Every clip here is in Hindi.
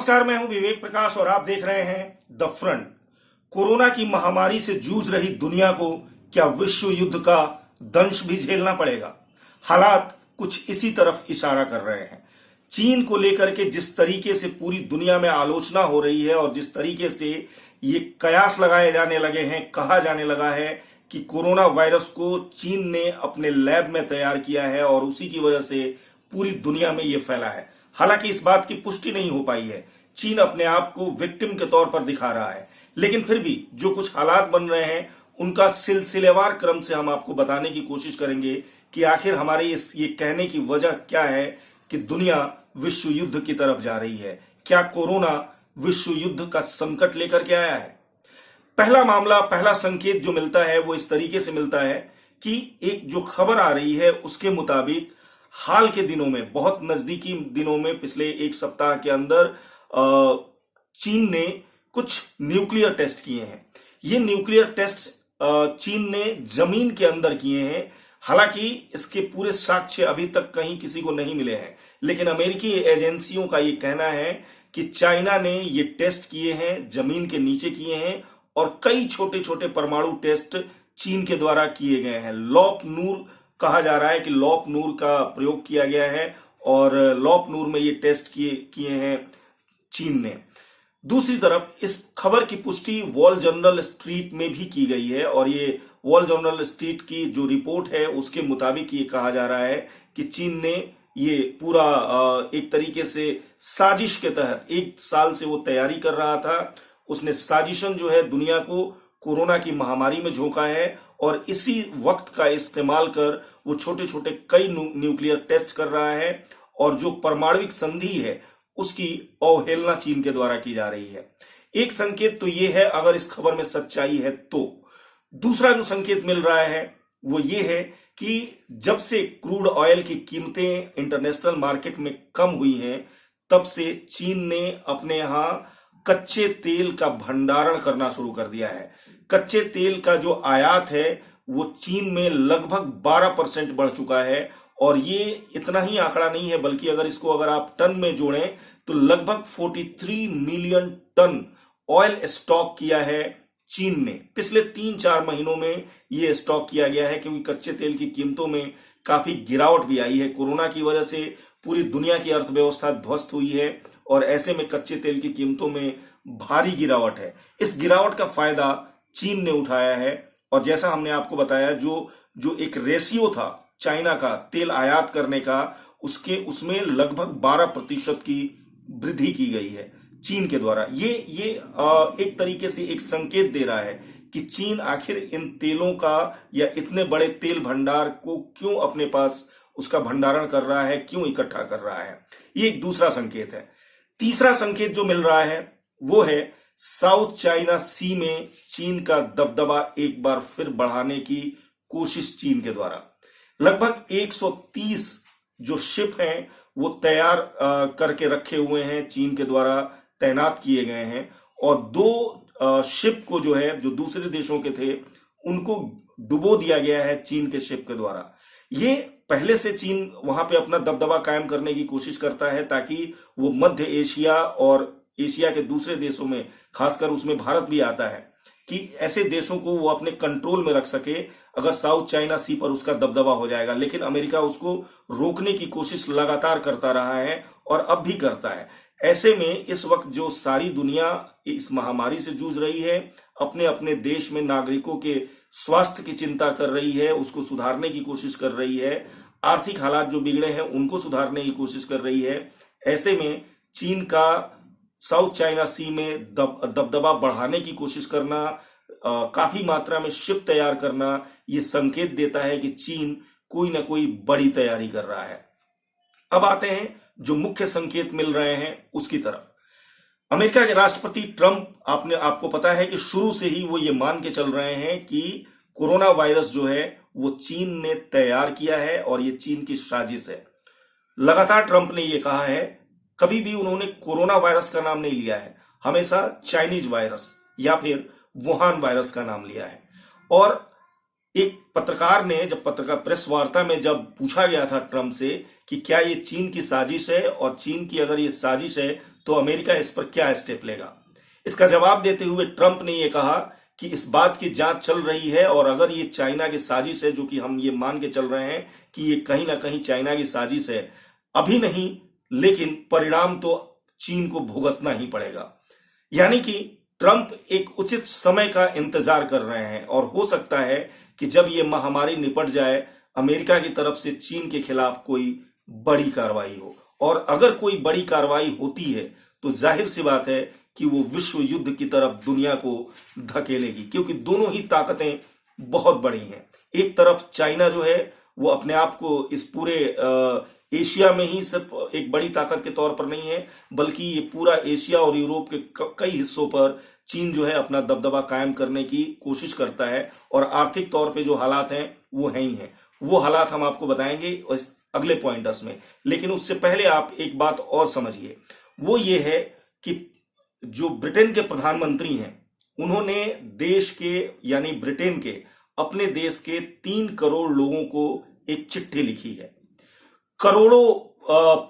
नमस्कार, मैं हूं विवेक प्रकाश और आप देख रहे हैं द फ्रंट। कोरोना की महामारी से जूझ रही दुनिया को क्या विश्व युद्ध का दंश भी झेलना पड़ेगा? हालात कुछ इसी तरफ इशारा कर रहे हैं। चीन को लेकर के जिस तरीके से पूरी दुनिया में आलोचना हो रही है और जिस तरीके से ये कयास लगाए जाने लगे हैं, कहा जाने लगा है कि कोरोना वायरस को चीन ने अपने लैब में तैयार किया है और उसी की वजह से पूरी दुनिया में ये फैला है। हालांकि इस बात की पुष्टि नहीं हो पाई है। चीन अपने आप को विक्टिम के तौर पर दिखा रहा है, लेकिन फिर भी जो कुछ हालात बन रहे हैं उनका सिलसिलेवार क्रम से हम आपको बताने की कोशिश करेंगे कि आखिर हमारे ये कहने की वजह क्या है कि दुनिया विश्व युद्ध की तरफ जा रही है। क्या कोरोना विश्व युद्ध का संकट लेकर के आया है? पहला मामला, पहला संकेत जो मिलता है वो इस तरीके से मिलता है कि एक जो खबर आ रही है उसके मुताबिक हाल के दिनों में, बहुत नजदीकी दिनों में, पिछले एक सप्ताह के अंदर चीन ने कुछ न्यूक्लियर टेस्ट किए हैं। ये न्यूक्लियर टेस्ट चीन ने जमीन के अंदर किए हैं। हालांकि इसके पूरे साक्ष्य अभी तक कहीं किसी को नहीं मिले हैं, लेकिन अमेरिकी एजेंसियों का ये कहना है कि चाइना ने ये टेस्ट किए हैं, जमीन के नीचे किए हैं और कई छोटे छोटे परमाणु टेस्ट चीन के द्वारा किए गए हैं। लॉप नूर कहा जा रहा है कि लॉप नूर का प्रयोग किया गया है और लॉप नूर में ये टेस्ट किए हैं चीन ने। दूसरी तरफ इस खबर की पुष्टि वॉल जर्नल स्ट्रीट में भी की गई है और ये वॉल जर्नल स्ट्रीट की जो रिपोर्ट है उसके मुताबिक ये कहा जा रहा है कि चीन ने ये पूरा एक तरीके से साजिश के तहत एक साल से वो तैयारी कर रहा था। उसने साजिशन जो है दुनिया को कोरोना की महामारी में झोंका है और इसी वक्त का इस्तेमाल कर वो छोटे छोटे कई न्यूक्लियर टेस्ट कर रहा है और जो परमाणविक संधि है उसकी अवहेलना चीन के द्वारा की जा रही है। एक संकेत तो ये है, अगर इस खबर में सच्चाई है तो। दूसरा जो संकेत मिल रहा है वो ये है कि जब से क्रूड ऑयल की कीमतें इंटरनेशनल मार्केट में कम हुई हैं तब से चीन ने अपने यहां कच्चे तेल का भंडारण करना शुरू कर दिया है। कच्चे तेल का जो आयात है वो चीन में लगभग 12% बढ़ चुका है और ये इतना ही आंकड़ा नहीं है, बल्कि अगर आप टन में जोड़ें तो लगभग 43 मिलियन टन ऑयल स्टॉक किया है चीन ने। पिछले 3-4 महीनों में ये स्टॉक किया गया है क्योंकि कच्चे तेल की कीमतों में काफी गिरावट भी आई है। कोरोना की वजह से पूरी दुनिया की अर्थव्यवस्था ध्वस्त हुई है और ऐसे में कच्चे तेल की कीमतों में भारी गिरावट है। इस गिरावट का फायदा चीन ने उठाया है और जैसा हमने आपको बताया जो एक रेशियो था चाइना का तेल आयात करने का, उसमें लगभग 12% की वृद्धि की गई है चीन के द्वारा। ये एक तरीके से एक संकेत दे रहा है कि चीन आखिर इन तेलों का या इतने बड़े तेल भंडार को क्यों अपने पास उसका भंडारण कर रहा है, क्यों इकट्ठा कर रहा है। ये एक दूसरा संकेत है। तीसरा संकेत जो मिल रहा है वो है साउथ चाइना सी में चीन का दबदबा एक बार फिर बढ़ाने की कोशिश चीन के द्वारा। लगभग 130 जो शिप हैं वो तैयार करके रखे हुए हैं, चीन के द्वारा तैनात किए गए हैं और 2 शिप को जो है, जो दूसरे देशों के थे, उनको डुबो दिया गया है चीन के शिप के द्वारा। ये पहले से चीन वहां पे अपना दबदबा कायम करने की कोशिश करता है ताकि वो मध्य एशिया और एशिया के दूसरे देशों में, खासकर उसमें भारत भी आता है, कि ऐसे देशों को वो अपने कंट्रोल में रख सके अगर साउथ चाइना सी पर उसका दबदबा हो जाएगा। लेकिन अमेरिका उसको रोकने की कोशिश लगातार करता रहा है और अब भी करता है। ऐसे में इस वक्त जो सारी दुनिया इस महामारी से जूझ रही है, अपने अपने देश में नागरिकों के स्वास्थ्य की चिंता कर रही है, उसको सुधारने की कोशिश कर रही है, आर्थिक हालात जो बिगड़े हैं उनको सुधारने की कोशिश कर रही है। ऐसे में चीन का साउथ चाइना सी में दबदबा बढ़ाने की कोशिश करना, काफी मात्रा में शिप तैयार करना, ये संकेत देता है कि चीन कोई ना कोई बड़ी तैयारी कर रहा है। अब आते हैं जो मुख्य संकेत मिल रहे हैं उसकी तरफ। अमेरिका के राष्ट्रपति ट्रंप, आपको पता है कि शुरू से ही वो ये मान के चल रहे हैं कि कोरोना वायरस जो है वो चीन ने तैयार किया है और ये चीन की साजिश है। लगातार ट्रंप ने ये कहा है, कभी भी उन्होंने कोरोना वायरस का नाम नहीं लिया है, हमेशा चाइनीज वायरस या फिर वुहान वायरस का नाम लिया है। और एक पत्रकार ने पत्रकार प्रेस वार्ता में जब पूछा गया था ट्रंप से कि क्या ये चीन की साजिश है और चीन की अगर ये साजिश है तो अमेरिका इस पर क्या स्टेप लेगा। इसका जवाब देते हुए ट्रंप ने यह कहा कि इस बात की जांच चल रही है और अगर ये चाइना की साजिश है, जो कि हम ये मान के चल रहे हैं कि ये कहीं ना कहीं चाइना की साजिश है, अभी नहीं लेकिन परिणाम तो चीन को भुगतना ही पड़ेगा। यानी कि ट्रंप एक उचित समय का इंतजार कर रहे हैं और हो सकता है कि जब ये महामारी निपट जाए अमेरिका की तरफ से चीन के खिलाफ कोई बड़ी कार्रवाई हो, और अगर कोई बड़ी कार्रवाई होती है तो जाहिर सी बात है कि वो विश्व युद्ध की तरफ दुनिया को धकेलेगी, क्योंकि दोनों ही ताकतें बहुत बड़ी हैं। एक तरफ चाइना जो है वो अपने आप को इस पूरे एशिया में ही सिर्फ एक बड़ी ताकत के तौर पर नहीं है, बल्कि ये पूरा एशिया और यूरोप के कई हिस्सों पर चीन जो है अपना दबदबा कायम करने की कोशिश करता है और आर्थिक तौर पे जो हालात हैं वो है ही हैं। वो हालात हम आपको बताएंगे इस अगले पॉइंटर्स में, लेकिन उससे पहले आप एक बात और समझिए, वो ये है कि जो ब्रिटेन के प्रधानमंत्री हैं उन्होंने देश के यानी ब्रिटेन के अपने देश के 3 करोड़ लोगों को एक चिट्ठी लिखी है। करोड़ों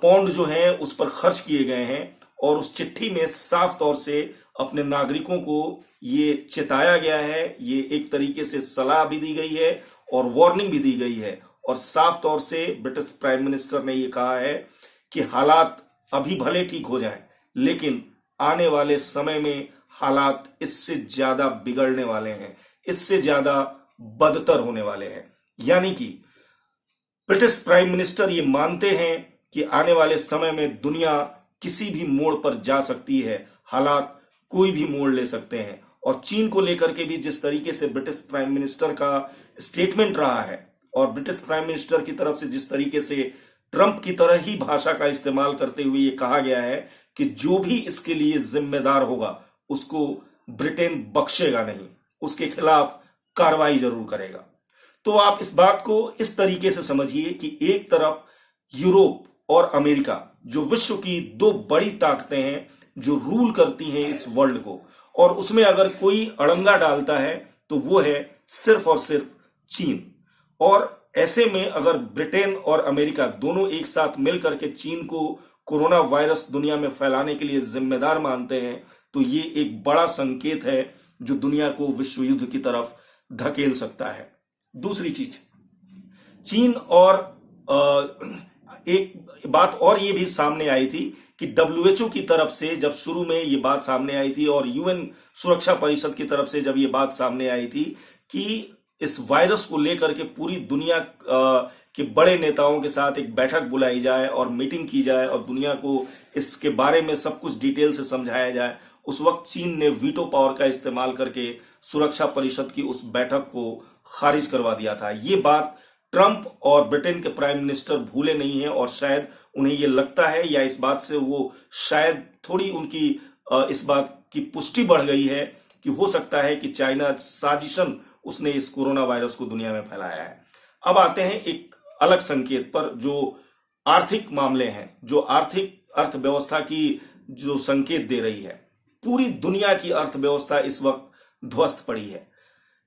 पौंड जो हैं उस पर खर्च किए गए हैं और उस चिट्ठी में साफ तौर से अपने नागरिकों को ये चिताया गया है, ये एक तरीके से सलाह भी दी गई है और वार्निंग भी दी गई है और साफ तौर से ब्रिटिश प्राइम मिनिस्टर ने ये कहा है कि हालात अभी भले ठीक हो जाएं, लेकिन आने वाले समय में हालात इससे ज्यादा बिगड़ने वाले हैं, इससे ज्यादा बदतर होने वाले हैं। यानी कि ब्रिटिश प्राइम मिनिस्टर ये मानते हैं कि आने वाले समय में दुनिया किसी भी मोड़ पर जा सकती है, हालात कोई भी मोड़ ले सकते हैं। और चीन को लेकर के भी जिस तरीके से ब्रिटिश प्राइम मिनिस्टर का स्टेटमेंट रहा है और ब्रिटिश प्राइम मिनिस्टर की तरफ से जिस तरीके से ट्रंप की तरह ही भाषा का इस्तेमाल करते हुए ये कहा गया है कि जो भी इसके लिए जिम्मेदार होगा उसको ब्रिटेन बख्शेगा नहीं, उसके खिलाफ कार्रवाई जरूर करेगा। तो आप इस बात को इस तरीके से समझिए कि एक तरफ यूरोप और अमेरिका जो विश्व की 2 बड़ी ताकतें हैं जो रूल करती हैं इस वर्ल्ड को, और उसमें अगर कोई अड़ंगा डालता है तो वो है सिर्फ और सिर्फ चीन। और ऐसे में अगर ब्रिटेन और अमेरिका दोनों एक साथ मिलकर के चीन को कोरोना वायरस दुनिया में फैलाने के लिए जिम्मेदार मानते हैं तो ये एक बड़ा संकेत है जो दुनिया को विश्व युद्ध की तरफ धकेल सकता है। दूसरी चीज, चीन और एक बात और ये भी सामने आई थी कि डब्ल्यूएचओ की तरफ से जब शुरू में ये बात सामने आई थी और यूएन सुरक्षा परिषद की तरफ से जब ये बात सामने आई थी कि इस वायरस को लेकर के पूरी दुनिया के बड़े नेताओं के साथ एक बैठक बुलाई जाए और मीटिंग की जाए और दुनिया को इसके बारे में सब कुछ डिटेल से समझाया जाए, उस वक्त चीन ने वीटो पावर का इस्तेमाल करके सुरक्षा परिषद की उस बैठक को खारिज करवा दिया था। ये बात ट्रंप और ब्रिटेन के प्राइम मिनिस्टर भूले नहीं है और शायद उन्हें ये लगता है या इस बात से वो शायद थोड़ी उनकी इस बात की पुष्टि बढ़ गई है कि हो सकता है कि चाइना साजिशन उसने इस कोरोना वायरस को दुनिया में फैलाया है। अब आते हैं एक अलग संकेत पर जो आर्थिक मामले हैं, जो आर्थिक अर्थव्यवस्था की जो संकेत दे रही है। पूरी दुनिया की अर्थव्यवस्था इस वक्त ध्वस्त पड़ी है।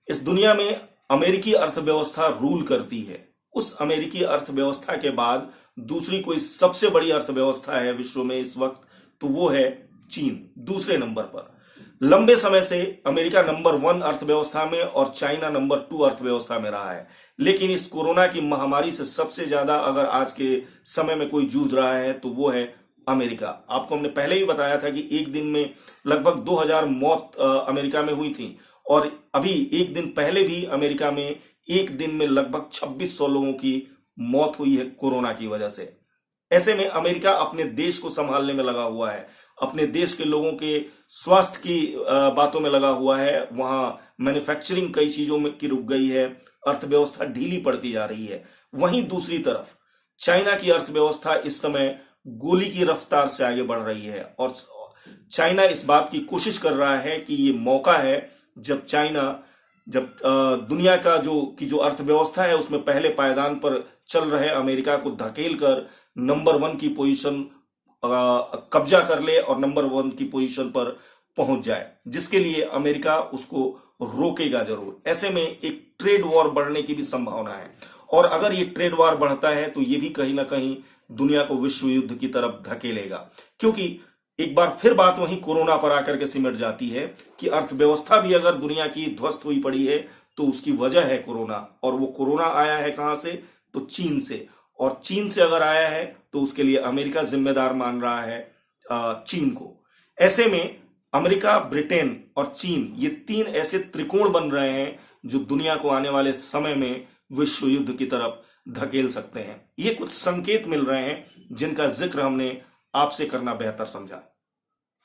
इस दुनिया में अमेरिकी अर्थव्यवस्था रूल करती है। उस अमेरिकी अर्थव्यवस्था के बाद दूसरी कोई सबसे बड़ी अर्थव्यवस्था है विश्व में इस वक्त, तो वो है चीन, दूसरे नंबर पर। लंबे समय से अमेरिका नंबर 1 अर्थव्यवस्था में और चाइना नंबर 2 अर्थव्यवस्था में रहा है, लेकिन इस कोरोना की महामारी से सबसे ज्यादा अगर आज के समय में कोई जूझ रहा है तो वो है अमेरिका। आपको हमने पहले ही बताया था कि एक दिन में लगभग 2000 मौत अमेरिका में हुई थी और अभी एक दिन पहले भी अमेरिका में एक दिन में लगभग 2600 लोगों की मौत हुई है कोरोना की वजह से। ऐसे में अमेरिका अपने देश को संभालने में लगा हुआ है, अपने देश के लोगों के स्वास्थ्य की बातों में लगा हुआ है। वहां मैन्युफैक्चरिंग कई चीजों में की रुक गई है, अर्थव्यवस्था ढीली पड़ती जा रही है। वहीं दूसरी तरफ चाइना की अर्थव्यवस्था इस समय गोली की रफ्तार से आगे बढ़ रही है और चाइना इस बात की कोशिश कर रहा है कि ये मौका है जब दुनिया का जो अर्थव्यवस्था है उसमें पहले पायदान पर चल रहे अमेरिका को धकेल कर नंबर 1 की पोजीशन कब्जा कर ले और नंबर 1 की पोजीशन पर पहुंच जाए, जिसके लिए अमेरिका उसको रोकेगा जरूर। ऐसे में एक ट्रेड वॉर बढ़ने की भी संभावना है और अगर ये ट्रेड वॉर बढ़ता है तो ये भी कहीं ना कहीं दुनिया को विश्व युद्ध की तरफ धकेलेगा, क्योंकि एक बार फिर बात वहीं कोरोना पर आकर के सिमट जाती है कि अर्थव्यवस्था भी अगर दुनिया की ध्वस्त हुई पड़ी है तो उसकी वजह है कोरोना। और वो कोरोना आया है कहां से? तो चीन से। और चीन से अगर आया है तो उसके लिए अमेरिका जिम्मेदार मान रहा है चीन को। ऐसे में अमेरिका, ब्रिटेन और चीन, ये तीन ऐसे त्रिकोण बन रहे हैं जो दुनिया को आने वाले समय में विश्व युद्ध की तरफ धकेल सकते हैं। ये कुछ संकेत मिल रहे हैं जिनका जिक्र हमने आपसे करना बेहतर समझा।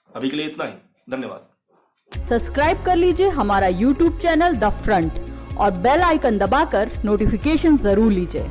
अभी के लिए इतना ही, धन्यवाद। सब्सक्राइब कर लीजिए हमारा YouTube चैनल द फ्रंट और बेल आइकन दबाकर नोटिफिकेशन जरूर लीजिए।